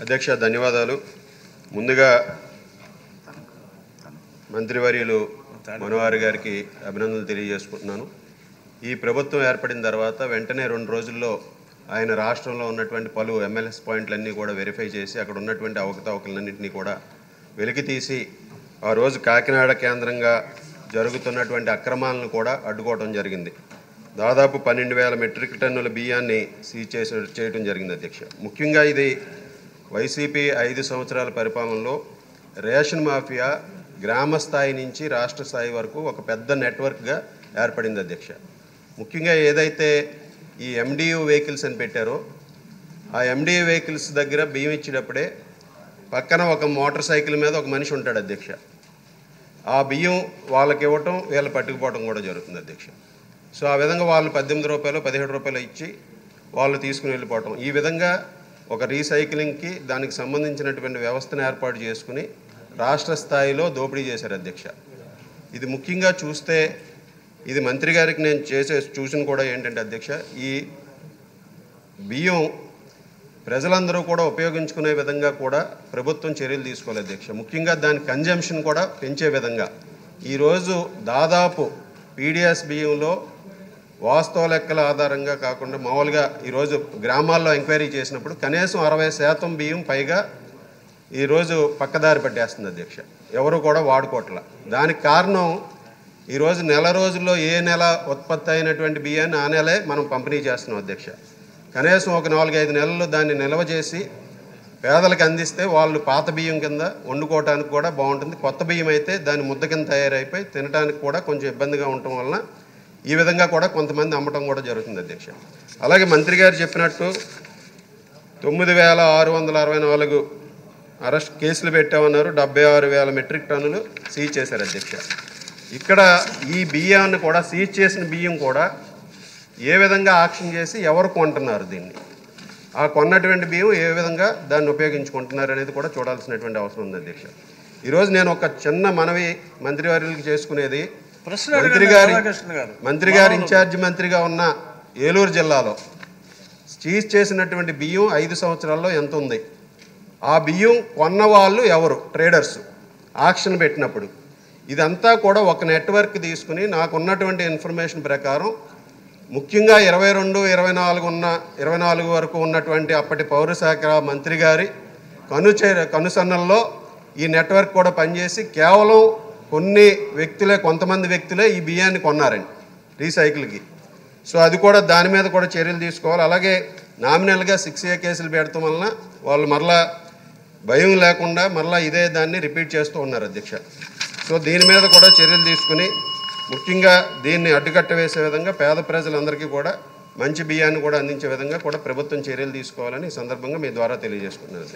అధ్యక్ష ధన్యవాదాలు. ముందుగా మంత్రివర్యులు మనోహర్ గారికి అభినందనలు తెలియజేసుకుంటున్నాను. ఈ ప్రభుత్వం ఏర్పడిన తర్వాత వెంటనే 2 రోజుల్లో ఆయన రాష్ట్రంలో ఉన్నటువంటి పలు ఎమ్మెల్యేస్ పాయింట్లన్నీ కూడా వెరిఫై చేసి అక్కడ ఉన్నటువంటి అవకతవకలన్నింటినీ కూడా వెలికితీసి ఆ రోజు కాకినాడ కేంద్రంగా జరుగుతున్నటువంటి అక్రమాలను కూడా అడ్డుకోవడం జరిగింది. దాదాపు 12,000 మెట్రిక్ టన్నుల బియ్యాన్ని సీజ్ చేయడం జరిగింది అధ్యక్ష. ముఖ్యంగా ఇది వైసీపీ 5 సంవత్సరాల పరిపాలనలో రేషన్ మాఫియా గ్రామ స్థాయి నుంచి రాష్ట్ర స్థాయి వరకు ఒక పెద్ద నెట్వర్క్గా ఏర్పడింది అధ్యక్ష. ముఖ్యంగా ఏదైతే ఈ ఎండియు వెహికల్స్ అని పెట్టారో ఆ ఎండియు వెహికల్స్ దగ్గర బియ్యం ఇచ్చేటప్పుడే పక్కన ఒక మోటార్ సైకిల్ మీద ఒక మనిషి ఉంటాడు అధ్యక్ష. ఆ బియ్యం వాళ్ళకి ఇవ్వటం వీళ్ళు పట్టుకుపోవడం కూడా జరుగుతుంది అధ్యక్ష. సో ఆ విధంగా వాళ్ళు 18 రూపాయలు 17 రూపాయలు ఇచ్చి వాళ్ళు తీసుకుని వెళ్ళిపోవటం, ఈ విధంగా ఒక రీసైక్లింగ్కి దానికి సంబంధించినటువంటి వ్యవస్థను ఏర్పాటు చేసుకుని రాష్ట్ర స్థాయిలో దోపిడీ చేశారు అధ్యక్ష. ఇది ముఖ్యంగా చూస్తే ఇది మంత్రి గారికి నేను చూసిన కూడా ఏంటంటే అధ్యక్ష, ఈ బియ్యం ప్రజలందరూ కూడా ఉపయోగించుకునే విధంగా కూడా ప్రభుత్వం చర్యలు తీసుకోవాలి అధ్యక్ష. ముఖ్యంగా దాని కన్జంప్షన్ కూడా పెంచే విధంగా ఈరోజు దాదాపు పీడిఎస్ బియ్యంలో వాస్తవ లెక్కల ఆధారంగా కాకుండా మామూలుగా ఈరోజు గ్రామాల్లో ఎంక్వైరీ చేసినప్పుడు కనీసం 60% బియ్యం పైగా ఈరోజు పక్కదారి పట్టేస్తుంది అధ్యక్ష. ఎవరు కూడా వాడుకోవట్ల. దానికి కారణం ఈరోజు నెల రోజుల్లో ఏ నెల ఉత్పత్తి అయినటువంటి బియ్యాన్ని ఆ నెలే మనం పంపిణీ చేస్తున్నాం అధ్యక్ష. కనీసం ఒక 4-5 నెలలు దాన్ని నిల్వ చేసి పేదలకు అందిస్తే వాళ్ళు పాత బియ్యం కింద వండుకోవడానికి కూడా బాగుంటుంది. కొత్త బియ్యం అయితే దాని ముద్ద కింద తయారైపోయి తినడానికి కూడా కొంచెం ఇబ్బందిగా ఉండటం వలన ఈ విధంగా కూడా కొంతమంది అమ్మటం కూడా జరుగుతుంది అధ్యక్ష. అలాగే మంత్రి గారు చెప్పినట్టు 9,664 అరెస్ట్ కేసులు పెట్టామన్నారు. 76,000 మెట్రిక్ టన్నులు సీజ్ చేశారు అధ్యక్ష. ఇక్కడ ఈ బియ్యాన్ని కూడా సీజ్ చేసిన బియ్యం కూడా ఏ విధంగా ఆక్షన్ చేసి ఎవరు కొంటున్నారు, దీన్ని ఆ కొన్నటువంటి బియ్యం ఏ విధంగా దాన్ని ఉపయోగించుకుంటున్నారు అనేది కూడా చూడాల్సినటువంటి అవసరం ఉంది అధ్యక్ష. ఈరోజు నేను ఒక చిన్న మనవి మంత్రివర్యులకు చేసుకునేది, మంత్రి గారు ఇన్ఛార్జ్ మంత్రిగా ఉన్న ఏలూరు జిల్లాలో సీజ్ చేసినటువంటి బియ్యం 5 సంవత్సరాల్లో ఎంత ఉంది, ఆ బియ్యం కొన్న వాళ్ళు ఎవరు, ట్రేడర్స్ ఆక్షన్ పెట్టినప్పుడు, ఇదంతా కూడా ఒక నెట్వర్క్ తీసుకుని నాకున్నటువంటి ఇన్ఫర్మేషన్ ప్రకారం ముఖ్యంగా 22-24 వరకు ఉన్నటువంటి అప్పటి పౌరశాఖ మంత్రి గారి కనుసన్నల్లో ఈ నెట్వర్క్ కూడా పనిచేసి కేవలం కొంతమంది వ్యక్తులే ఈ బియ్యాన్ని కొన్నారండి రీసైకిల్కి. సో అది కూడా దాని మీద కూడా చర్యలు తీసుకోవాలి. అలాగే నామినల్గా 6A కేసులు పెడతాం వలన వాళ్ళు మరలా భయం లేకుండా మరలా ఇదే దాన్ని రిపీట్ చేస్తూ ఉన్నారు అధ్యక్ష. సో దీని మీద కూడా చర్యలు తీసుకుని ముఖ్యంగా దీన్ని అడ్డుకట్ట వేసే విధంగా పేద ప్రజలందరికీ కూడా మంచి బియ్యాన్ని కూడా అందించే విధంగా కూడా ప్రభుత్వం చర్యలు తీసుకోవాలని ఈ సందర్భంగా మీ ద్వారా తెలియజేసుకున్నాను.